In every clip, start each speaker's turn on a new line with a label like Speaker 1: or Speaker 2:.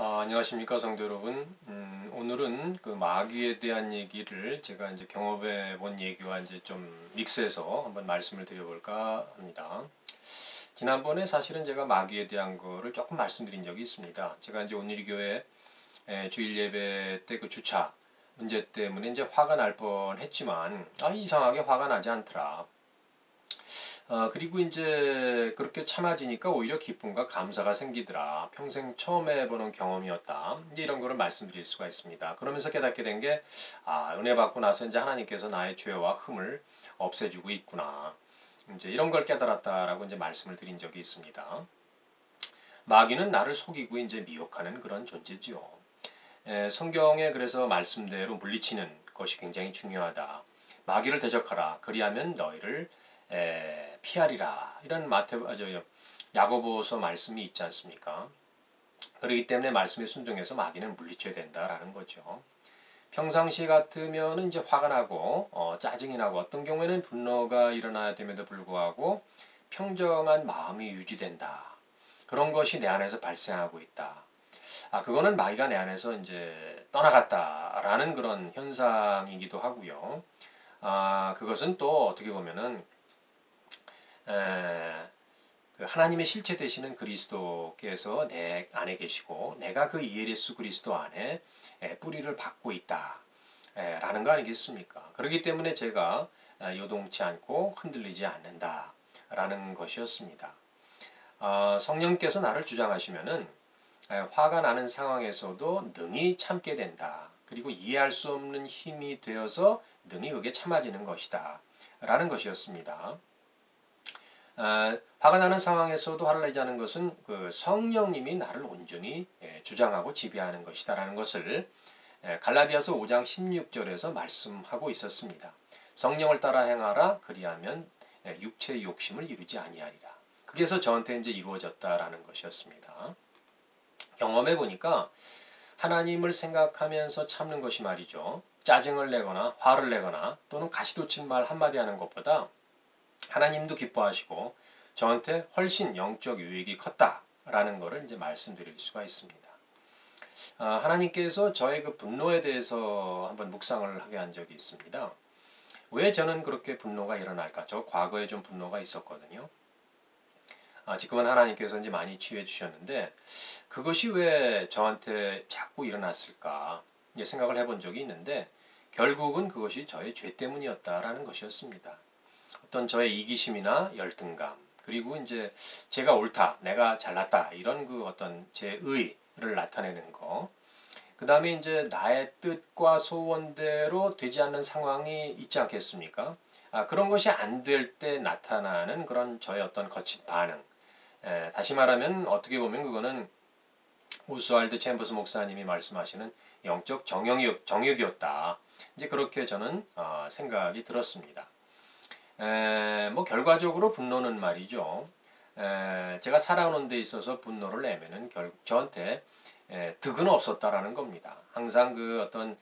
Speaker 1: 안녕하십니까 성도 여러분. 오늘은 그 마귀에 대한 얘기를 제가 이제 경험해 본 얘기와 이제 좀 믹스해서 한번 말씀을 드려볼까 합니다. 지난번에 사실은 제가 마귀에 대한 거를 조금 말씀드린 적이 있습니다. 제가 이제 온누리교회 주일 예배 때 그 주차 문제 때문에 이제 화가 날 뻔했지만 이상하게 화가 나지 않더라. 그리고 이제 그렇게 참아지니까 오히려 기쁨과 감사가 생기더라. 평생 처음 해보는 경험이었다. 이제 이런 거를 말씀드릴 수가 있습니다. 그러면서 깨닫게 된 게, 은혜 받고 나서 이제 하나님께서 나의 죄와 흠을 없애주고 있구나. 이제 이런 걸 깨달았다라고 이제 말씀을 드린 적이 있습니다. 마귀는 나를 속이고 이제 미혹하는 그런 존재지요. 성경에 그래서 말씀대로 물리치는 것이 굉장히 중요하다. 마귀를 대적하라. 그리하면 너희를 피하리라. 이런 야고보서 말씀이 있지 않습니까? 그렇기 때문에 말씀에 순종해서 마귀는 물리쳐야 된다라는 거죠. 평상시 같으면 이제 화가 나고 짜증이 나고 어떤 경우에는 분노가 일어나야 됨에도 불구하고 평정한 마음이 유지된다. 그런 것이 내 안에서 발생하고 있다. 그거는 마귀가 내 안에서 이제 떠나갔다라는 그런 현상이기도 하고요. 그것은 또 어떻게 보면은 그 하나님의 실체 되시는 그리스도께서 내 안에 계시고 내가 그 예수 그리스도 안에 뿌리를 받고 있다. 라는 거 아니겠습니까? 그렇기 때문에 제가 요동치 않고 흔들리지 않는다. 라는 것이었습니다. 성령께서 나를 주장하시면은 화가 나는 상황에서도 능히 참게 된다. 그리고 이해할 수 없는 힘이 되어서 능히 그게 참아지는 것이다. 라는 것이었습니다. 화가 나는 상황에서도 화를 내지 않는 것은 그 성령님이 나를 온전히 주장하고 지배하는 것이다라는 것을 갈라디아서 5장 16절에서 말씀하고 있었습니다. 성령을 따라 행하라 그리하면 육체의 욕심을 이루지 아니하리라. 그래서 저한테 이제 이루어졌다라는 것이었습니다. 경험해 보니까 하나님을 생각하면서 참는 것이 말이죠. 짜증을 내거나 화를 내거나 또는 가시돋친 말 한마디 하는 것보다 하나님도 기뻐하시고 저한테 훨씬 영적 유익이 컸다라는 것을 이제 말씀드릴 수가 있습니다. 하나님께서 저의 그 분노에 대해서 한번 묵상을 하게 한 적이 있습니다. 왜 저는 그렇게 분노가 일어날까? 저 과거에 좀 분노가 있었거든요. 지금은 하나님께서 이제 많이 치유해 주셨는데 그것이 왜 저한테 자꾸 일어났을까? 이제 생각을 해본 적이 있는데 결국은 그것이 저의 죄 때문이었다라는 것이었습니다. 어떤 저의 이기심이나 열등감, 그리고 이제 제가 옳다, 내가 잘났다, 이런 그 어떤 제 의를 나타내는 거. 그 다음에 이제 나의 뜻과 소원대로 되지 않는 상황이 있지 않겠습니까? 그런 것이 안 될 때 나타나는 그런 저의 어떤 거친 반응. 다시 말하면 어떻게 보면 그거는 우스왈드 챔버스 목사님이 말씀하시는 영적 정욕이었다. 이제 그렇게 저는 생각이 들었습니다. 뭐 결과적으로 분노는 말이죠. 제가 살아오는 데 있어서 분노를 내면은 결국 저한테 득은 없었다라는 겁니다. 항상 그 어떤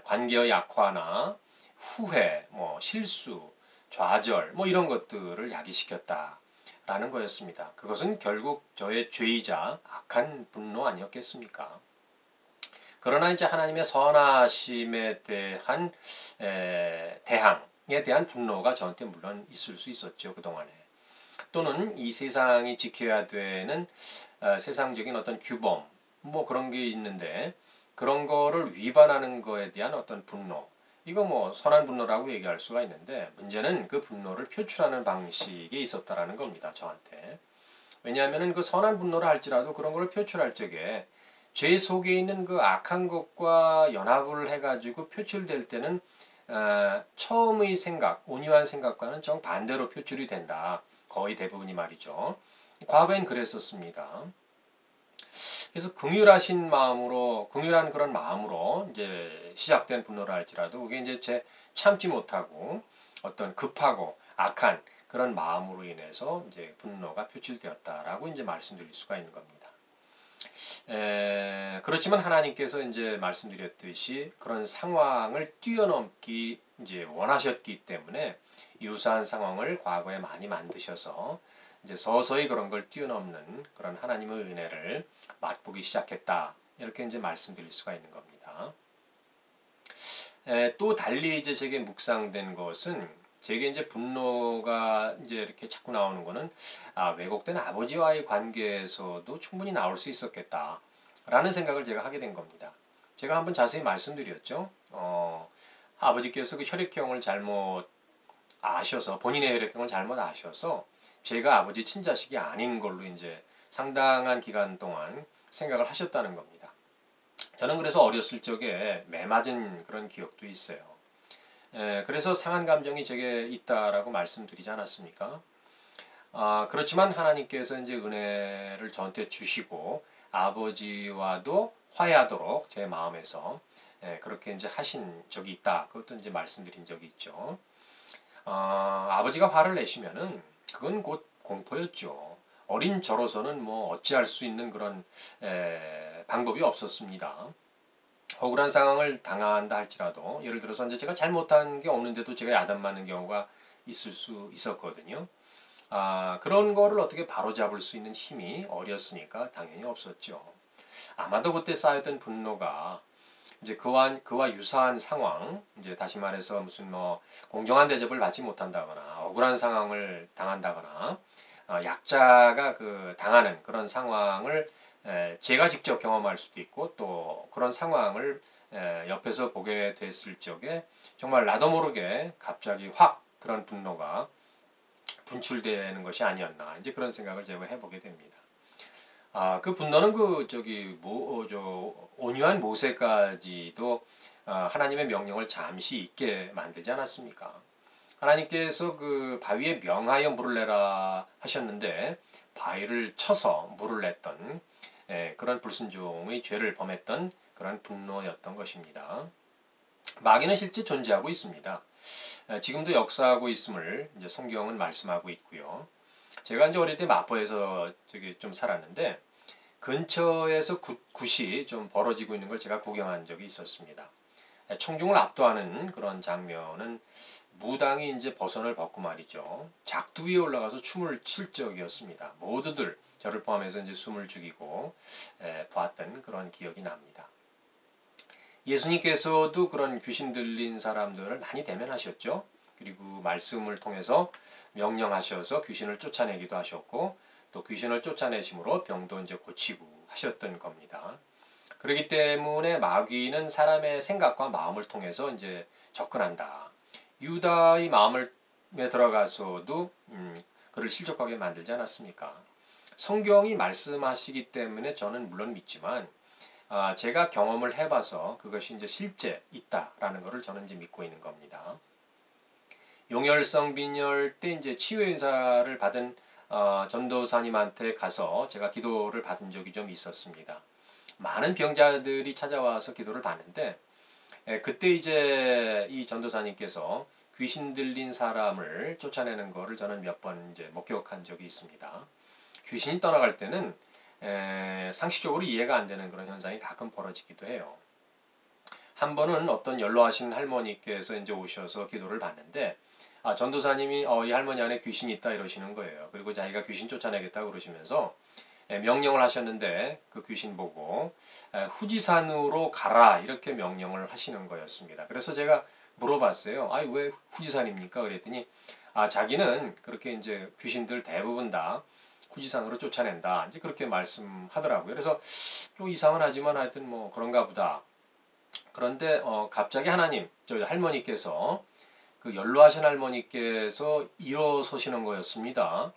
Speaker 1: 관계의 악화나 후회, 뭐 실수, 좌절, 뭐 이런 것들을 야기시켰다라는 거였습니다. 그것은 결국 저의 죄이자 악한 분노 아니었겠습니까? 그러나 이제 하나님의 선하심에 대한 대항에 대한 분노가 저한테 물론 있을 수 있었죠. 그동안에. 또는 이 세상이 지켜야 되는 세상적인 어떤 규범 뭐 그런 게 있는데 그런 거를 위반하는 거에 대한 어떤 분노, 이거 뭐 선한 분노라고 얘기할 수가 있는데 문제는 그 분노를 표출하는 방식에 있었다라는 겁니다. 저한테. 왜냐하면 그 선한 분노를 할지라도 그런 걸 표출할 적에 제 속에 있는 그 악한 것과 연합을 해가지고 표출될 때는 처음의 생각, 온유한 생각과는 정반대로 표출이 된다. 거의 대부분이 말이죠. 과거엔 그랬었습니다. 그래서 긍휼한 그런 마음으로 이제 시작된 분노를 할지라도 그게 이제 제 참지 못하고 어떤 급하고 악한 그런 마음으로 인해서 이제 분노가 표출되었다라고 이제 말씀드릴 수가 있는 겁니다. 그렇지만 하나님께서 이제 말씀드렸듯이 그런 상황을 뛰어넘기 이제 원하셨기 때문에 유사한 상황을 과거에 많이 만드셔서 이제 서서히 그런 걸 뛰어넘는 그런 하나님의 은혜를 맛보기 시작했다. 이렇게 이제 말씀드릴 수가 있는 겁니다. 또 달리 이제 제게 묵상된 것은 제게 이제 분노가 이제 이렇게 자꾸 나오는 거는 왜곡된 아버지와의 관계에서도 충분히 나올 수 있었겠다. 라는 생각을 제가 하게 된 겁니다. 제가 한번 자세히 말씀드렸죠. 아버지께서 그 혈액형을 잘못 아셔서 본인의 혈액형을 잘못 아셔서 제가 아버지 친자식이 아닌 걸로 이제 상당한 기간 동안 생각을 하셨다는 겁니다. 저는 그래서 어렸을 적에 매 맞은 그런 기억도 있어요. 그래서 상한 감정이 제게 있다라고 말씀드리지 않았습니까? 그렇지만 하나님께서 이제 은혜를 저한테 주시고 아버지와도 화해하도록 제 마음에서 그렇게 이제 하신 적이 있다. 그것도 이제 말씀드린 적이 있죠. 아버지가 화를 내시면은 그건 곧 공포였죠. 어린 저로서는 뭐 어찌할 수 있는 그런 방법이 없었습니다. 억울한 상황을 당한다 할지라도 예를 들어서 이제 제가 잘못한 게 없는데도 제가 야단 맞는 경우가 있을 수 있었거든요. 그런 거를 어떻게 바로잡을 수 있는 힘이 어렸으니까 당연히 없었죠. 아마도 그때 쌓였던 분노가 이제 그와 유사한 상황, 이제 다시 말해서 무슨 뭐 공정한 대접을 받지 못한다거나 억울한 상황을 당한다거나 약자가 그 당하는 그런 상황을 제가 직접 경험할 수도 있고 또 그런 상황을 옆에서 보게 됐을 적에 정말 나도 모르게 갑자기 확 그런 분노가 분출되는 것이 아니었나 이제 그런 생각을 제가 해보게 됩니다. 그 분노는 온유한 모세까지도 하나님의 명령을 잠시 잊게 만들지 않았습니까? 하나님께서 그 바위에 명하여 물을 내라 하셨는데 바위를 쳐서 물을 냈던 그런 불순종의 죄를 범했던 그런 분노였던 것입니다. 마귀는 실제 존재하고 있습니다. 지금도 역사하고 있음을 이제 성경은 말씀하고 있고요. 제가 이제 어릴 때 마포에서 좀 살았는데 근처에서 굿이 좀 벌어지고 있는 걸 제가 구경한 적이 있었습니다. 청중을 압도하는 그런 장면은 무당이 이제 버선을 벗고 말이죠. 작두 위에 올라가서 춤을 출 적이었습니다. 모두들 저를 포함해서 이제 숨을 죽이고 보았던 그런 기억이 납니다. 예수님께서도 그런 귀신 들린 사람들을 많이 대면하셨죠. 그리고 말씀을 통해서 명령하셔서 귀신을 쫓아내기도 하셨고 또 귀신을 쫓아내심으로 병도 이제 고치고 하셨던 겁니다. 그렇기 때문에 마귀는 사람의 생각과 마음을 통해서 이제 접근한다. 유다의 마음에 들어가서도 그를 실족하게 만들지 않았습니까? 성경이 말씀하시기 때문에 저는 물론 믿지만 제가 경험을 해봐서 그것이 이제 실제 있다라는 것을 저는 이제 믿고 있는 겁니다. 용혈성 빈혈 때 이제 치유 인사를 받은 전도사님한테 가서 제가 기도를 받은 적이 좀 있었습니다. 많은 병자들이 찾아와서 기도를 받는데 그때 이제 이 전도사님께서 귀신 들린 사람을 쫓아내는 거를 저는 몇 번 이제 목격한 적이 있습니다. 귀신이 떠나갈 때는 상식적으로 이해가 안 되는 그런 현상이 가끔 벌어지기도 해요. 한 번은 어떤 연로하신 할머니께서 이제 오셔서 기도를 받는데 전도사님이 이 할머니 안에 귀신이 있다 이러시는 거예요. 그리고 자기가 귀신 쫓아내겠다고 그러시면서 명령을 하셨는데 그 귀신 보고 후지산으로 가라 이렇게 명령을 하시는 거였습니다. 그래서 제가 물어봤어요. 왜 후지산입니까? 그랬더니 자기는 그렇게 이제 귀신들 대부분 다 후지산으로 쫓아낸다. 이제 그렇게 말씀하더라고요. 그래서 좀 이상은 하지만 하여튼 뭐 그런가 보다. 그런데 갑자기 저 할머니께서 그 연로하신 할머니께서 일어서시는 거였습니다.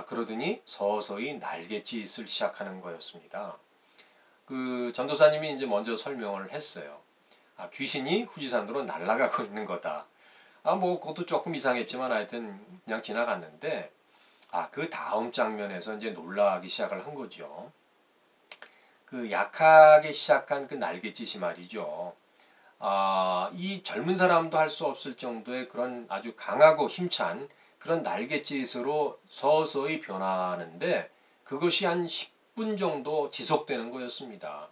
Speaker 1: 그러더니 서서히 날갯짓을 시작하는 거였습니다. 그 전도사님이 이제 먼저 설명을 했어요. 귀신이 후지산으로 날아가고 있는 거다. 뭐 그것도 조금 이상했지만 하여튼 그냥 지나갔는데 그 다음 장면에서 이제 놀라기 시작을 한 거죠. 그 약하게 시작한 그 날갯짓이 말이죠. 이 젊은 사람도 할 수 없을 정도의 그런 아주 강하고 힘찬 그런 날갯짓으로 서서히 변하는데 그것이 한 10분 정도 지속되는 거였습니다.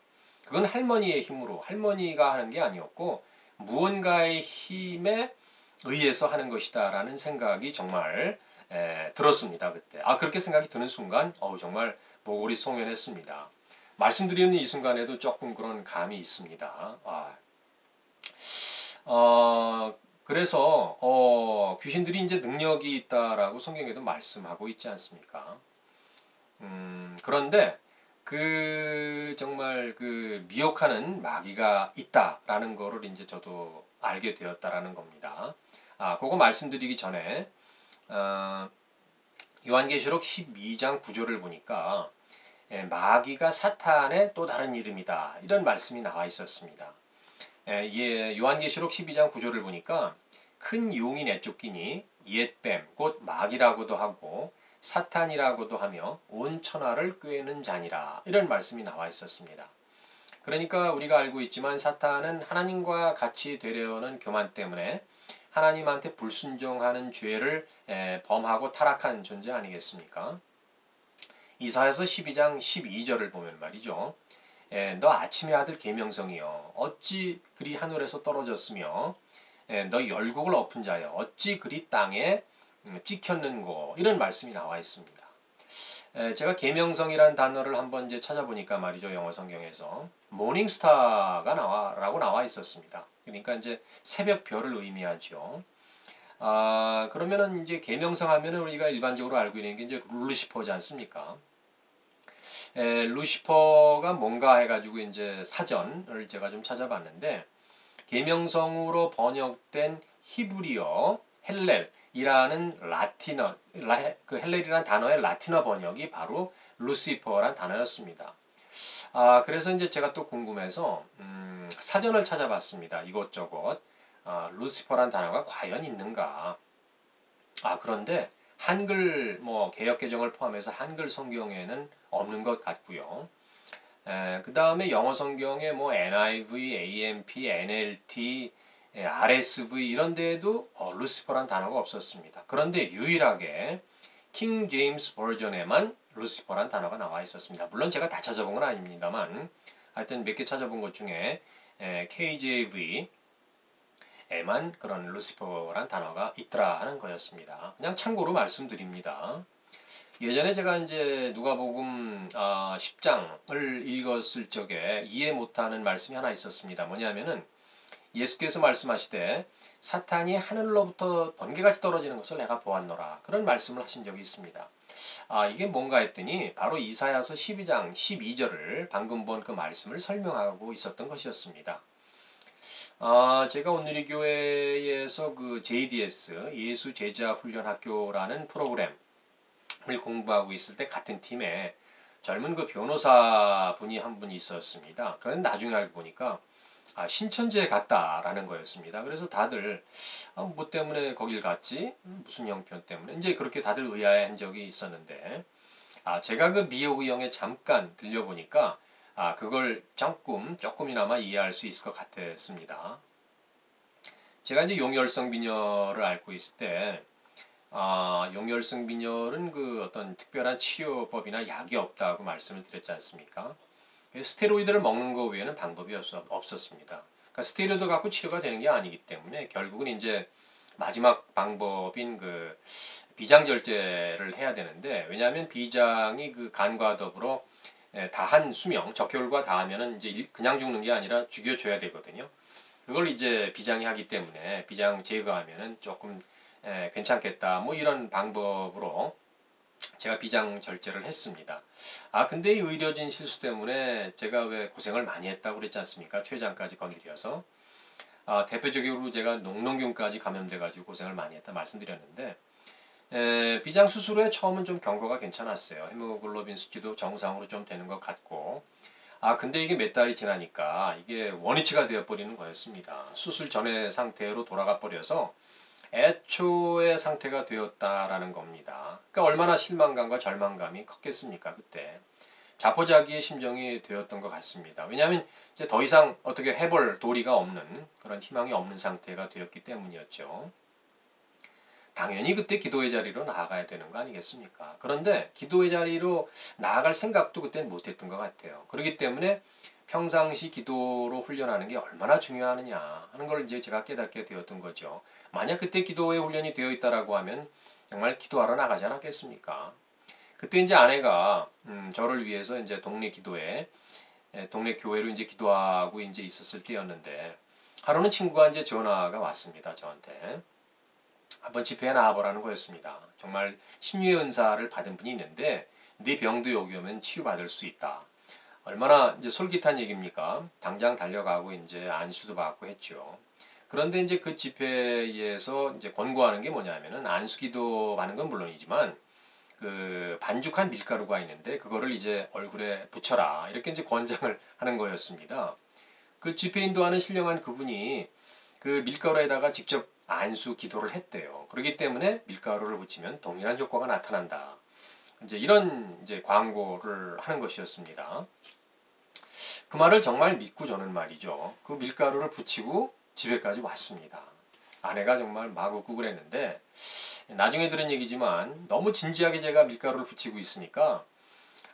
Speaker 1: 그건 할머니의 힘으로 할머니가 하는 게 아니었고 무언가의 힘에 의해서 하는 것이다라는 생각이 정말 들었습니다. 그때. 그렇게 생각이 드는 순간 정말 모골이 송연했습니다. 말씀드리는 이 순간에도 조금 그런 감이 있습니다. 그래서 귀신들이 이제 능력이 있다라고 성경에도 말씀하고 있지 않습니까? 그런데 정말 미혹하는 마귀가 있다라는 거를 이제 저도 알게 되었다라는 겁니다. 그거 말씀드리기 전에 요한계시록 12장 9절을 보니까 마귀가 사탄의 또 다른 이름이다 이런 말씀이 나와 있었습니다. 요한계시록 12장 9절을 보니까 큰 용이 내쫓기니 옛뱀 곧 마귀라고도 하고 사탄이라고도 하며 온 천하를 꾀는 자니라 이런 말씀이 나와 있었습니다. 그러니까 우리가 알고 있지만 사탄은 하나님과 같이 되려는 교만 때문에 하나님한테 불순종하는 죄를 범하고 타락한 존재 아니겠습니까? 이사야서 12장 12절을 보면 말이죠. 너 아침의 아들 계명성이여 어찌 그리 하늘에서 떨어졌으며 너 열국을 엎은 자여 어찌 그리 땅에 찍혔는고 이런 말씀이 나와 있습니다. 제가 계명성이라는 단어를 한번 이제 찾아보니까 말이죠. 영어 성경에서 모닝스타가 라고 나와 있었습니다. 그러니까 이제 새벽 별을 의미하죠. 그러면은 이제 계명성 하면은 우리가 일반적으로 알고 있는 게 이제 루시퍼지 않습니까? 루시퍼가 뭔가 해가지고 이제 사전을 제가 좀 찾아봤는데 계명성으로 번역된 히브리어 헬렐이라는 라틴어 헬렐이라는 단어의 라틴어 번역이 바로 루시퍼란 단어였습니다. 그래서 이제 제가 또 궁금해서 사전을 찾아봤습니다. 이것저것 루시퍼란 단어가 과연 있는가? 그런데 한글 개역개정을 포함해서 한글 성경에는 없는 것 같고요. 그 다음에 영어 성경에 NIV, AMP, NLT, RSV 이런 데에도 루시퍼란 단어가 없었습니다. 그런데 유일하게 킹 제임스 버전에만 루시퍼란 단어가 나와 있었습니다. 물론 제가 다 찾아본 건 아닙니다만 하여튼 몇 개 찾아본 것 중에 KJV 에만 그런 루시퍼란 단어가 있더라 하는 거였습니다. 그냥 참고로 말씀드립니다. 예전에 제가 이제 누가복음 10장을 읽었을 적에 이해 못하는 말씀이 하나 있었습니다. 뭐냐면은 예수께서 말씀하시되 사탄이 하늘로부터 번개같이 떨어지는 것을 내가 보았노라 그런 말씀을 하신 적이 있습니다. 이게 뭔가 했더니 바로 이사야서 12장 12절을 방금 본 그 말씀을 설명하고 있었던 것이었습니다. 제가 오늘의 교회에서 그 JDS 예수 제자 훈련 학교라는 프로그램을 공부하고 있을 때 같은 팀에 젊은 그 변호사 분이 한 분 있었습니다. 그건 나중에 알고 보니까 신천지에 갔다라는 거였습니다. 그래서 다들 뭐 때문에 거길 갔지? 무슨 형편 때문에? 이제 그렇게 다들 의아해한 적이 있었는데 제가 그 미혹의형에 잠깐 들려보니까 그걸 조금이나마 이해할 수 있을 것 같았습니다. 제가 이제 용혈성 빈혈을 앓고 있을 때 용혈성 빈혈은 그 어떤 특별한 치료법이나 약이 없다고 말씀을 드렸지 않습니까? 스테로이드를 먹는 것 외에는 방법이 없었습니다. 그러니까 스테로이드 갖고 치료가 되는 게 아니기 때문에 결국은 이제 마지막 방법인 그 비장절제를 해야 되는데 왜냐하면 비장이 그 간과 더불어 다한 수명 적혈과 다하면은 이제 그냥 죽는 게 아니라 죽여줘야 되거든요. 그걸 이제 비장이 하기 때문에 비장 제거하면은 조금 괜찮겠다 뭐 이런 방법으로 제가 비장 절제를 했습니다. 근데 이 의료진 실수 때문에 제가 왜 고생을 많이 했다고 그랬지 않습니까? 췌장까지 건드려서 대표적으로 제가 녹농균까지 감염돼 가지고 고생을 많이 했다 말씀드렸는데 비장 수술 후에 처음은 좀 경과가 괜찮았어요. 헤모글로빈 수치도 정상으로 좀 되는 것 같고 근데 이게 몇 달이 지나니까 이게 원위치가 되어버리는 거였습니다. 수술 전의 상태로 돌아가 버려서 애초의 상태가 되었다라는 겁니다. 그러니까 얼마나 실망감과 절망감이 컸겠습니까 그때. 자포자기의 심정이 되었던 것 같습니다. 왜냐하면 이제 더 이상 어떻게 해볼 도리가 없는 그런 희망이 없는 상태가 되었기 때문이었죠. 당연히 그때 기도의 자리로 나아가야 되는 거 아니겠습니까? 그런데 기도의 자리로 나아갈 생각도 그때 못했던 것 같아요. 그렇기 때문에 평상시 기도로 훈련하는 게 얼마나 중요하느냐 하는 걸 이제 제가 깨닫게 되었던 거죠. 만약 그때 기도의 훈련이 되어 있다라고 하면 정말 기도하러 나가지 않았겠습니까? 그때 이제 아내가 저를 위해서 이제 동네 기도에 동네 교회로 이제 기도하고 이제 있었을 때였는데 하루는 친구가 이제 전화가 왔습니다. 저한테 한번 집회에 나와보라는 거였습니다. 정말 심유의 은사를 받은 분이 있는데 네 병도 여기 오면 치유받을 수 있다. 얼마나 이제 솔깃한 얘기입니까? 당장 달려가고 이제 안수도 받고 했죠. 그런데 이제 그 집회에서 이제 권고하는 게 뭐냐면은 안수기도 하는 건 물론이지만 그 반죽한 밀가루가 있는데 그거를 이제 얼굴에 붙여라 이렇게 이제 권장을 하는 거였습니다. 그 집회 인도하는 신령한 그분이 그 밀가루에다가 직접 안수 기도를 했대요. 그렇기 때문에 밀가루를 붙이면 동일한 효과가 나타난다. 이제 이런 이제 광고를 하는 것이었습니다. 그 말을 정말 믿고 저는 말이죠. 그 밀가루를 붙이고 집에까지 왔습니다. 아내가 정말 마구국을 했는데 나중에 들은 얘기지만 너무 진지하게 제가 밀가루를 붙이고 있으니까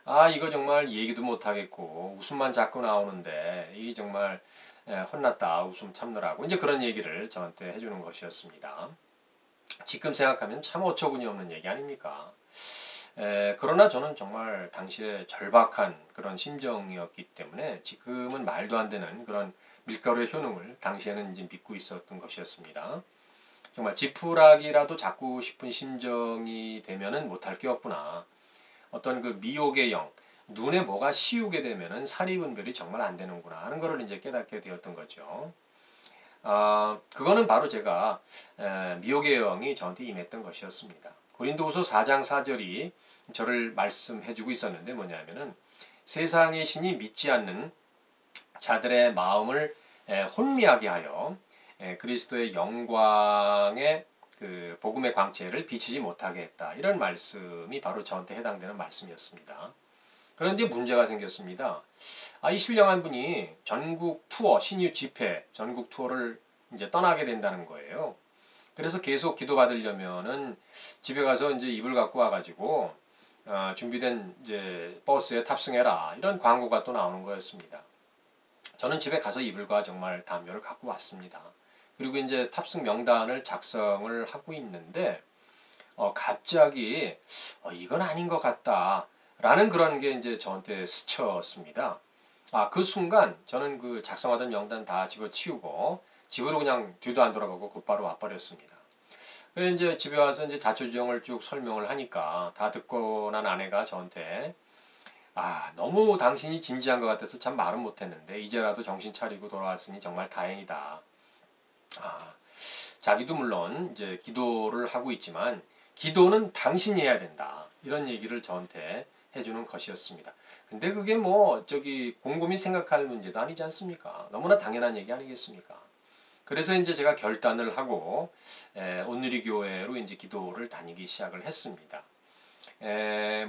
Speaker 1: 아 이거 정말 얘기도 못하겠고 웃음만 자꾸 나오는데 이 정말 혼났다 웃음 참느라고 이제 그런 얘기를 저한테 해주는 것이었습니다. 지금 생각하면 참 어처구니 없는 얘기 아닙니까? 그러나 저는 정말 당시에 절박한 그런 심정이었기 때문에 지금은 말도 안 되는 그런 밀가루의 효능을 당시에는 이제 믿고 있었던 것이었습니다. 정말 지푸라기라도 잡고 싶은 심정이 되면은 못할 게 없구나. 어떤 그 미혹의 영, 눈에 뭐가 씌우게 되면은 사리 분별이 정말 안 되는구나 하는 것을 이제 깨닫게 되었던 거죠. 그거는 바로 제가 미혹의 영이 저한테 임했던 것이었습니다. 고린도후서 4장 4절이 저를 말씀해주고 있었는데 뭐냐면은 세상의 신이 믿지 않는 자들의 마음을 혼미하게 하여 그리스도의 영광의 그 복음의 광채를 비치지 못하게 했다. 이런 말씀이 바로 저한테 해당되는 말씀이었습니다. 그런데 문제가 생겼습니다. 이 신령한 분이 전국 투어, 신유 집회, 전국 투어를 이제 떠나게 된다는 거예요. 그래서 계속 기도받으려면은 집에 가서 이제 이불 갖고 와가지고 준비된 이제 버스에 탑승해라 이런 광고가 또 나오는 거였습니다. 저는 집에 가서 이불과 정말 담요를 갖고 왔습니다. 그리고 이제 탑승 명단을 작성을 하고 있는데 갑자기 이건 아닌 것 같다라는 그런 게 이제 저한테 스쳤습니다. 그 순간 저는 그 작성하던 명단 다 집어치우고 집으로 그냥 뒤도 안 돌아가고 곧바로 와버렸습니다. 그래서 이제 집에 와서 이제 자초지종을 쭉 설명을 하니까 다 듣고 난 아내가 저한테 너무 당신이 진지한 것 같아서 참 말은 못했는데 이제라도 정신 차리고 돌아왔으니 정말 다행이다. 자기도 물론 이제 기도를 하고 있지만 기도는 당신이 해야 된다. 이런 얘기를 저한테 해주는 것이었습니다. 근데 그게 뭐 곰곰이 생각할 문제도 아니지 않습니까? 너무나 당연한 얘기 아니겠습니까? 그래서 이제 제가 결단을 하고 온누리 교회로 이제 기도를 다니기 시작을 했습니다.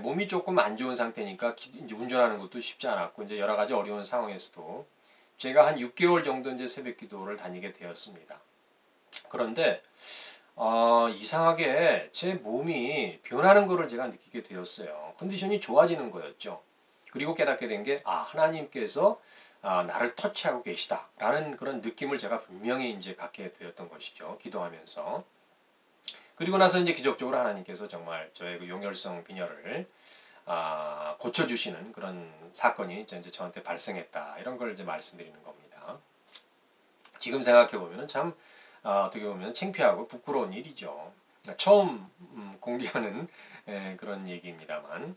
Speaker 1: 몸이 조금 안 좋은 상태니까 이제 운전하는 것도 쉽지 않았고 이제 여러 가지 어려운 상황에서도 제가 한 6개월 정도 이제 새벽 기도를 다니게 되었습니다. 그런데 이상하게 제 몸이 변하는 것을 제가 느끼게 되었어요. 컨디션이 좋아지는 거였죠. 그리고 깨닫게 된 게 하나님께서 나를 터치하고 계시다라는 그런 느낌을 제가 분명히 이제 갖게 되었던 것이죠. 기도하면서. 그리고 나서 이제 기적적으로 하나님께서 정말 저의 그 용혈성 빈혈을 고쳐주시는 그런 사건이 이제 저한테 발생했다. 이런 걸 이제 말씀드리는 겁니다. 지금 생각해 보면은 참 어떻게 보면 창피하고 부끄러운 일이죠. 처음 공개하는 그런 얘기입니다만.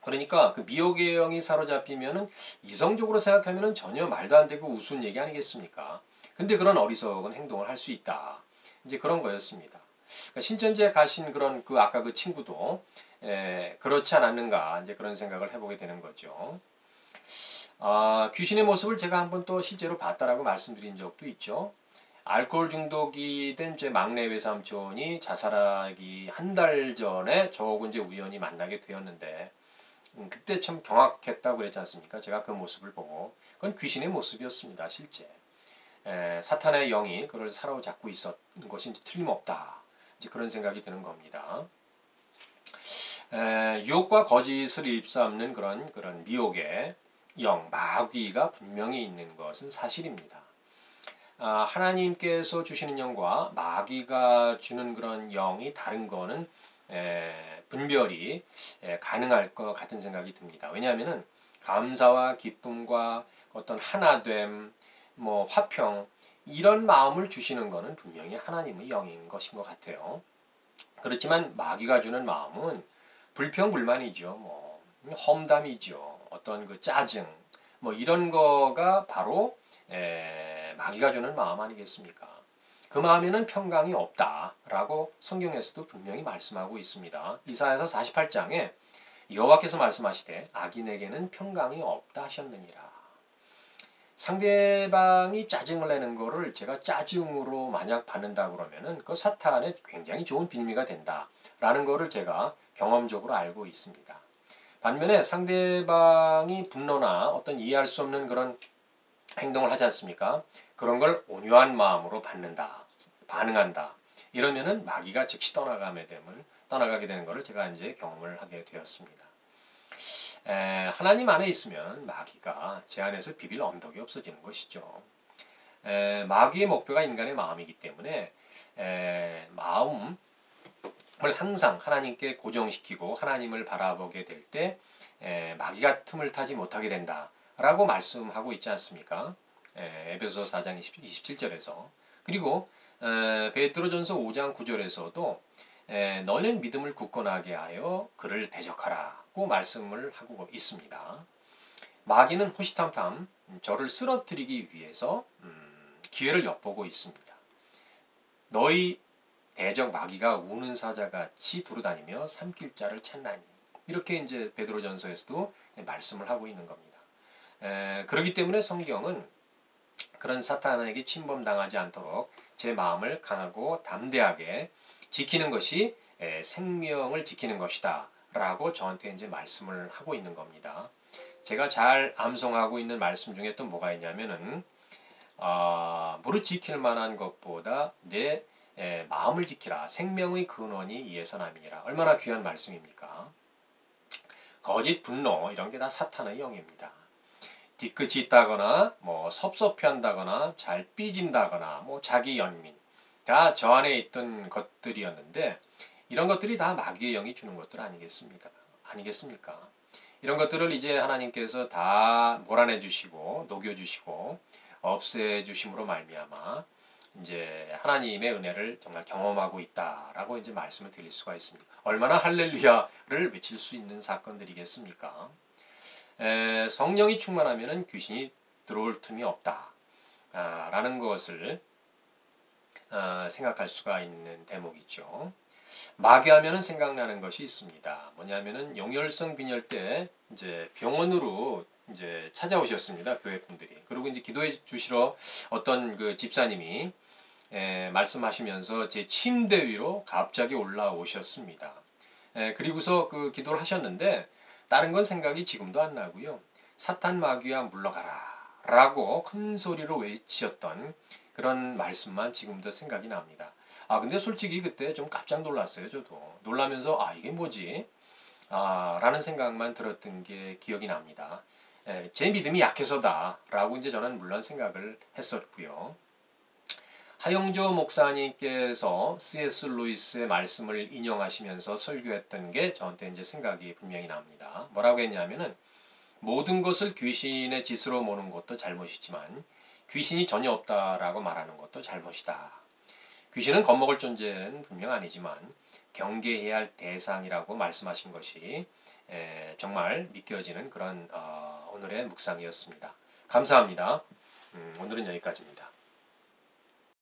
Speaker 1: 그러니까 그 미혹의 영이 사로잡히면은 이성적으로 생각하면은 전혀 말도 안 되고 우스운 얘기 아니겠습니까? 근데 그런 어리석은 행동을 할 수 있다. 이제 그런 거였습니다. 그러니까 신천지에 가신 그런 아까 그 친구도 그렇지 않았는가 이제 그런 생각을 해보게 되는 거죠. 귀신의 모습을 제가 한번 또 실제로 봤다라고 말씀드린 적도 있죠. 알코올 중독이 된 제 막내 외삼촌이 자살하기 한 달 전에 저하고 이제 우연히 만나게 되었는데 그때 참 경악했다고 그랬지 않습니까? 제가 그 모습을 보고 그건 귀신의 모습이었습니다. 실제 사탄의 영이 그를 사로잡고 있었던 것이 이제 틀림없다. 이제 그런 생각이 드는 겁니다. 유혹과 거짓을 입삼는 그런 미혹의 영, 마귀가 분명히 있는 것은 사실입니다. 하나님께서 주시는 영과 마귀가 주는 그런 영이 다른 거는 분별이 가능할 것 같은 생각이 듭니다. 왜냐하면은 감사와 기쁨과 어떤 하나됨, 뭐 화평 이런 마음을 주시는 거는 분명히 하나님의 영인 것인 것 같아요. 그렇지만 마귀가 주는 마음은 불평불만이죠. 뭐 험담이죠. 어떤 그 짜증, 뭐 이런 거가 바로 마귀가 주는 마음 아니겠습니까? 그 마음에는 평강이 없다라고 성경에서도 분명히 말씀하고 있습니다. 이사야서 48장에 여호와께서 말씀하시되 악인에게는 평강이 없다 하셨느니라. 상대방이 짜증을 내는 거를 제가 짜증으로 만약 받는다 그러면은 그 사탄의 굉장히 좋은 빌미가 된다라는 거를 제가 경험적으로 알고 있습니다. 반면에 상대방이 분노나 어떤 이해할 수 없는 그런 행동을 하지 않습니까? 그런 걸 온유한 마음으로 받는다, 반응한다. 이러면은 마귀가 즉시 떠나가게 되는 것을 제가 이제 경험을 하게 되었습니다. 하나님 안에 있으면 마귀가 제 안에서 비빌 언덕이 없어지는 것이죠. 마귀의 목표가 인간의 마음이기 때문에 마음을 항상 하나님께 고정시키고 하나님을 바라보게 될 때 마귀가 틈을 타지 못하게 된다라고 말씀하고 있지 않습니까? 에베소 4장 27절에서 그리고 베드로전서 5장 9절에서도 너는 믿음을 굳건하게 하여 그를 대적하라고 말씀을 하고 있습니다. 마귀는 호시탐탐 저를 쓰러뜨리기 위해서 기회를 엿보고 있습니다. 너희 대적 마귀가 우는 사자같이 두루다니며 삼킬 자를 찾나니 이렇게 이제 베드로전서에서도 말씀을 하고 있는 겁니다. 그렇기 때문에 성경은 그런 사탄에게 침범당하지 않도록 제 마음을 강하고 담대하게 지키는 것이 생명을 지키는 것이다 라고 저한테 이제 말씀을 하고 있는 겁니다. 제가 잘 암송하고 있는 말씀 중에 또 뭐가 있냐면은 무릇 지킬 만한 것보다 내 마음을 지키라 생명의 근원이 이에서 남이니라. 얼마나 귀한 말씀입니까? 거짓 분노 이런 게 다 사탄의 영입니다. 뒤끝이 있다거나 뭐 섭섭해한다거나 잘 삐진다거나 뭐 자기 연민 다 저 안에 있던 것들이었는데 이런 것들이 다 마귀의 영이 주는 것들 아니겠습니까? 이런 것들을 이제 하나님께서 다 몰아내 주시고 녹여 주시고 없애 주심으로 말미암아 이제 하나님의 은혜를 정말 경험하고 있다라고 이제 말씀을 드릴 수가 있습니다. 얼마나 할렐루야를 외칠 수 있는 사건들이겠습니까? 성령이 충만하면은 귀신이 들어올 틈이 없다 라는 것을 생각할 수가 있는 대목이죠. 마귀하면은 생각나는 것이 있습니다. 뭐냐면은 용혈성 빈혈 때 이제 병원으로 이제 찾아오셨습니다. 교회 분들이. 그리고 이제 기도해 주시러 어떤 그 집사님이 말씀하시면서 제 침대 위로 갑자기 올라오셨습니다. 그리고서 그 기도를 하셨는데 다른 건 생각이 지금도 안 나고요. 사탄 마귀야 물러가라 라고 큰 소리로 외치셨던 그런 말씀만 지금도 생각이 납니다. 근데 솔직히 그때 좀 깜짝 놀랐어요. 저도 놀라면서 이게 뭐지? 라는 생각만 들었던 게 기억이 납니다. 제 믿음이 약해서다 라고 이제 저는 물론 생각을 했었고요. 하용조 목사님께서 C.S. 루이스의 말씀을 인용하시면서 설교했던 게 저한테 이제 생각이 분명히 납니다. 뭐라고 했냐면은 모든 것을 귀신의 짓으로 모는 것도 잘못이지만 귀신이 전혀 없다라고 말하는 것도 잘못이다. 귀신은 겁먹을 존재는 분명 아니지만 경계해야 할 대상이라고 말씀하신 것이 정말 믿겨지는 그런 오늘의 묵상이었습니다. 감사합니다. 오늘은 여기까지입니다.